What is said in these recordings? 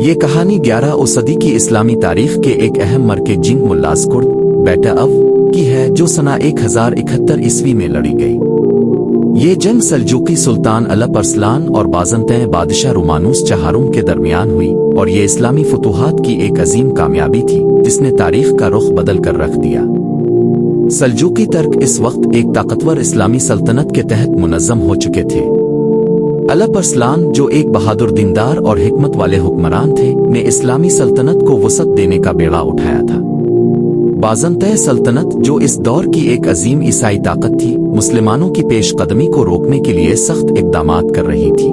یہ کہانی 11 صدی کی اسلامی تاریخ کے ایک اہم مرکے جنگ ملاز کرد بیٹا اف کی ہے جو سنہ 1071 عیسوی میں لڑی گئی۔ یہ جنگ سلجوقی سلطان الپ ارسلان اور بازنطین بادشاہ رومانوس چہارم کے درمیان ہوئی اور یہ اسلامی فتوحات کی ایک عظیم کامیابی تھی جس نے تاریخ کا رخ بدل کر رکھ دیا۔ سلجوقی ترک اس وقت ایک طاقتور اسلامی سلطنت کے تحت منظم ہو چکے تھے۔ الپ ارسلان جو ایک بہادر دیندار اور حکمت والے حکمران تھے نے اسلامی سلطنت کو وسعت دینے کا بیڑا اٹھایا تھا۔ بازنطین سلطنت جو اس دور کی ایک عظیم عیسائی طاقت تھی مسلمانوں کی پیش قدمی کو روکنے کے لیے سخت اقدامات کر رہی تھی۔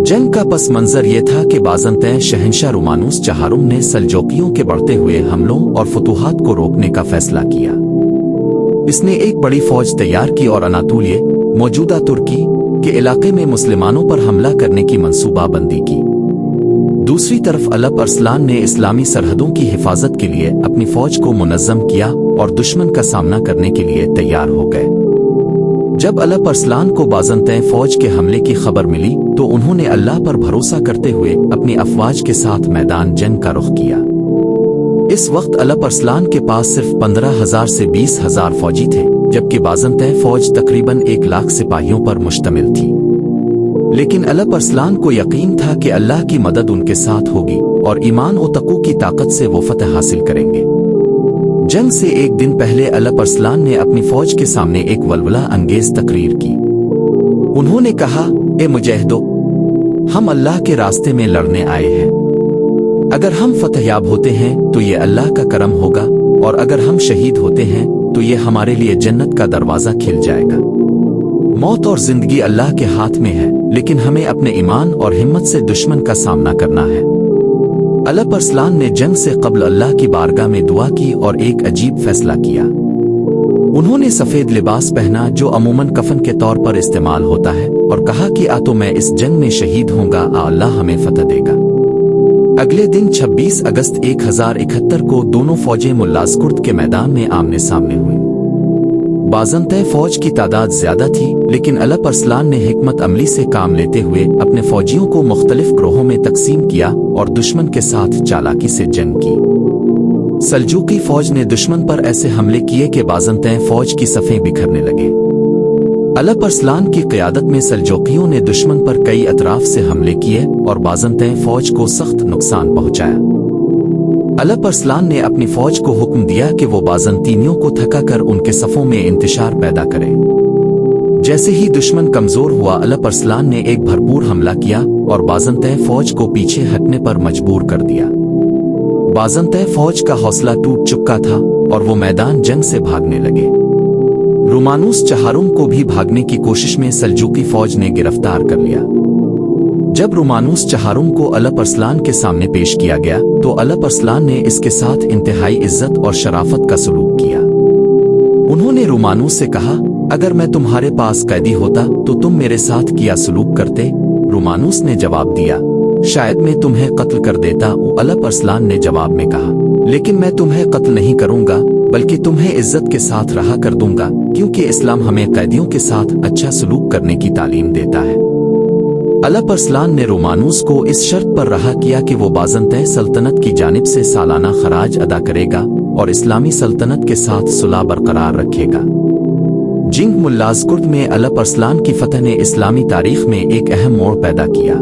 جنگ کا پس منظر یہ تھا کہ بازنطین شہنشاہ رومانوس چہارم نے سلجوقیوں کے بڑھتے ہوئے حملوں اور فتوحات کو روکنے کا فیصلہ کیا۔ اس نے ایک بڑی فوج تیار کی اور اناطولیہ موجودہ ترکی کے علاقے میں مسلمانوں پر حملہ کرنے کی منصوبہ بندی کی۔ دوسری طرف الپ ارسلان نے اسلامی سرحدوں کی حفاظت کے لیے اپنی فوج کو منظم کیا اور دشمن کا سامنا کرنے کے لیے تیار ہو گئے۔ جب الپ ارسلان کو بازنطین فوج کے حملے کی خبر ملی تو انہوں نے اللہ پر بھروسہ کرتے ہوئے اپنی افواج کے ساتھ میدان جنگ کا رخ کیا۔ اس وقت الپ ارسلان کے پاس صرف 15,000 سے 20,000 فوجی تھے جبکہ بازنطین فوج تقریباً 1,00,000 سپاہیوں پر مشتمل تھی۔ لیکن الپ ارسلان کو یقین تھا کہ اللہ کی مدد ان کے ساتھ ہوگی اور ایمان و تقوی کی طاقت سے وہ فتح حاصل کریں گے۔ جنگ سے ایک دن پہلے الپ ارسلان نے اپنی فوج کے سامنے ایک ولولہ انگیز تقریر کی۔ انہوں نے کہا، اے مجاہدو، ہم اللہ کے راستے میں لڑنے آئے ہیں۔ اگر ہم فتح یاب ہوتے ہیں تو یہ اللہ کا کرم ہوگا اور اگر ہم شہید ہوتے ہیں تو یہ ہمارے لیے جنت کا دروازہ کھل جائے گا۔ موت اور زندگی اللہ کے ہاتھ میں ہے لیکن ہمیں اپنے ایمان اور ہمت سے دشمن کا سامنا کرنا ہے۔ الپ ارسلان نے جنگ سے قبل اللہ کی بارگاہ میں دعا کی اور ایک عجیب فیصلہ کیا۔ انہوں نے سفید لباس پہنا جو عموماً کفن کے طور پر استعمال ہوتا ہے اور کہا کہ تو میں اس جنگ میں شہید ہوں گا اللہ ہمیں فتح دے گا۔ اگلے دن 26 اگست 1071 کو دونوں فوجیں ملاز کرد کے میدان میں آمنے سامنے ہوئیں۔ بازنطین فوج کی تعداد زیادہ تھی لیکن الپ ارسلان نے حکمت عملی سے کام لیتے ہوئے اپنے فوجیوں کو مختلف گروہوں میں تقسیم کیا اور دشمن کے ساتھ چالاکی سے جنگ کی۔ سلجوقی فوج نے دشمن پر ایسے حملے کیے کہ بازنطین فوج کی صفیں بکھرنے لگے۔ الپ ارسلان کی قیادت میں سلجوقیوں نے دشمن پر کئی اطراف سے حملے کیے اور بازنطین فوج کو سخت نقصان پہنچایا۔ الپ ارسلان نے اپنی فوج کو حکم دیا کہ وہ بازنطینیوں کو تھکا کر ان کے صفوں میں انتشار پیدا کرے۔ جیسے ہی دشمن کمزور ہوا الپ ارسلان نے ایک بھرپور حملہ کیا اور بازنطین فوج کو پیچھے ہٹنے پر مجبور کر دیا۔ بازنطین فوج کا حوصلہ ٹوٹ چکا تھا اور وہ میدان جنگ سے بھاگنے لگے۔ رومانوس چہارم کو بھی بھاگنے کی کوشش میں سلجوقی فوج نے گرفتار کر لیا۔ جب رومانوس چہارم کو الپ ارسلان کے سامنے پیش کیا گیا تو الپ ارسلان نے اس کے ساتھ انتہائی عزت اور شرافت کا سلوک کیا۔ انہوں نے رومانوس سے کہا، اگر میں تمہارے پاس قیدی ہوتا تو تم میرے ساتھ کیا سلوک کرتے؟ رومانوس نے جواب دیا، شاید میں تمہیں قتل کر دیتا۔ الپ ارسلان نے جواب میں کہا، لیکن میں تمہیں قتل نہیں کروں گا بلکہ تمہیں عزت کے ساتھ رہا کر دوں گا کیونکہ اسلام ہمیں قیدیوں کے ساتھ اچھا سلوک کرنے کی تعلیم دیتا ہے۔ الپ ارسلان نے رومانوس کو اس شرط پر رہا کیا کہ وہ بازنطین سلطنت کی جانب سے سالانہ خراج ادا کرے گا اور اسلامی سلطنت کے ساتھ صلح برقرار رکھے گا۔ جنگ ملاز کرد میں الپ ارسلان کی فتح نے اسلامی تاریخ میں ایک اہم موڑ پیدا کیا۔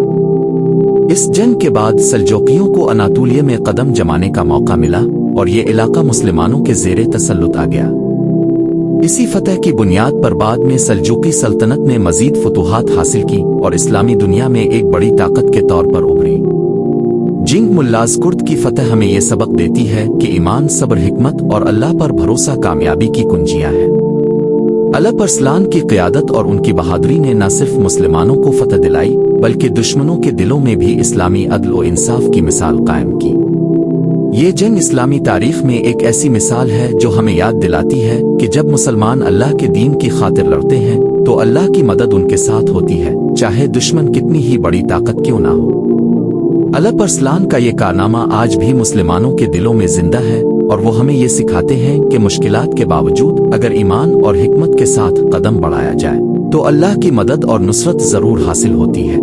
اس جنگ کے بعد سلجوقیوں کو اناطولیہ میں قدم جمانے کا موقع ملا اور یہ علاقہ مسلمانوں کے زیر تسلط آ گیا۔ اسی فتح کی بنیاد پر بعد میں سلجوقی سلطنت نے مزید فتوحات حاصل کی اور اسلامی دنیا میں ایک بڑی طاقت کے طور پر ابھری۔ جنگ ملاز کرد کی فتح ہمیں یہ سبق دیتی ہے کہ ایمان، صبر، حکمت اور اللہ پر بھروسہ کامیابی کی کنجیاں ہیں۔ الپ ارسلان کی قیادت اور ان کی بہادری نے نہ صرف مسلمانوں کو فتح دلائی بلکہ دشمنوں کے دلوں میں بھی اسلامی عدل و انصاف کی مثال قائم کی۔ یہ جنگ اسلامی تاریخ میں ایک ایسی مثال ہے جو ہمیں یاد دلاتی ہے کہ جب مسلمان اللہ کے دین کی خاطر لڑتے ہیں تو اللہ کی مدد ان کے ساتھ ہوتی ہے، چاہے دشمن کتنی ہی بڑی طاقت کیوں نہ ہو۔ الپ ارسلان کا یہ کارنامہ آج بھی مسلمانوں کے دلوں میں زندہ ہے اور وہ ہمیں یہ سکھاتے ہیں کہ مشکلات کے باوجود اگر ایمان اور حکمت کے ساتھ قدم بڑھایا جائے تو اللہ کی مدد اور نصرت ضرور حاصل ہوتی ہے۔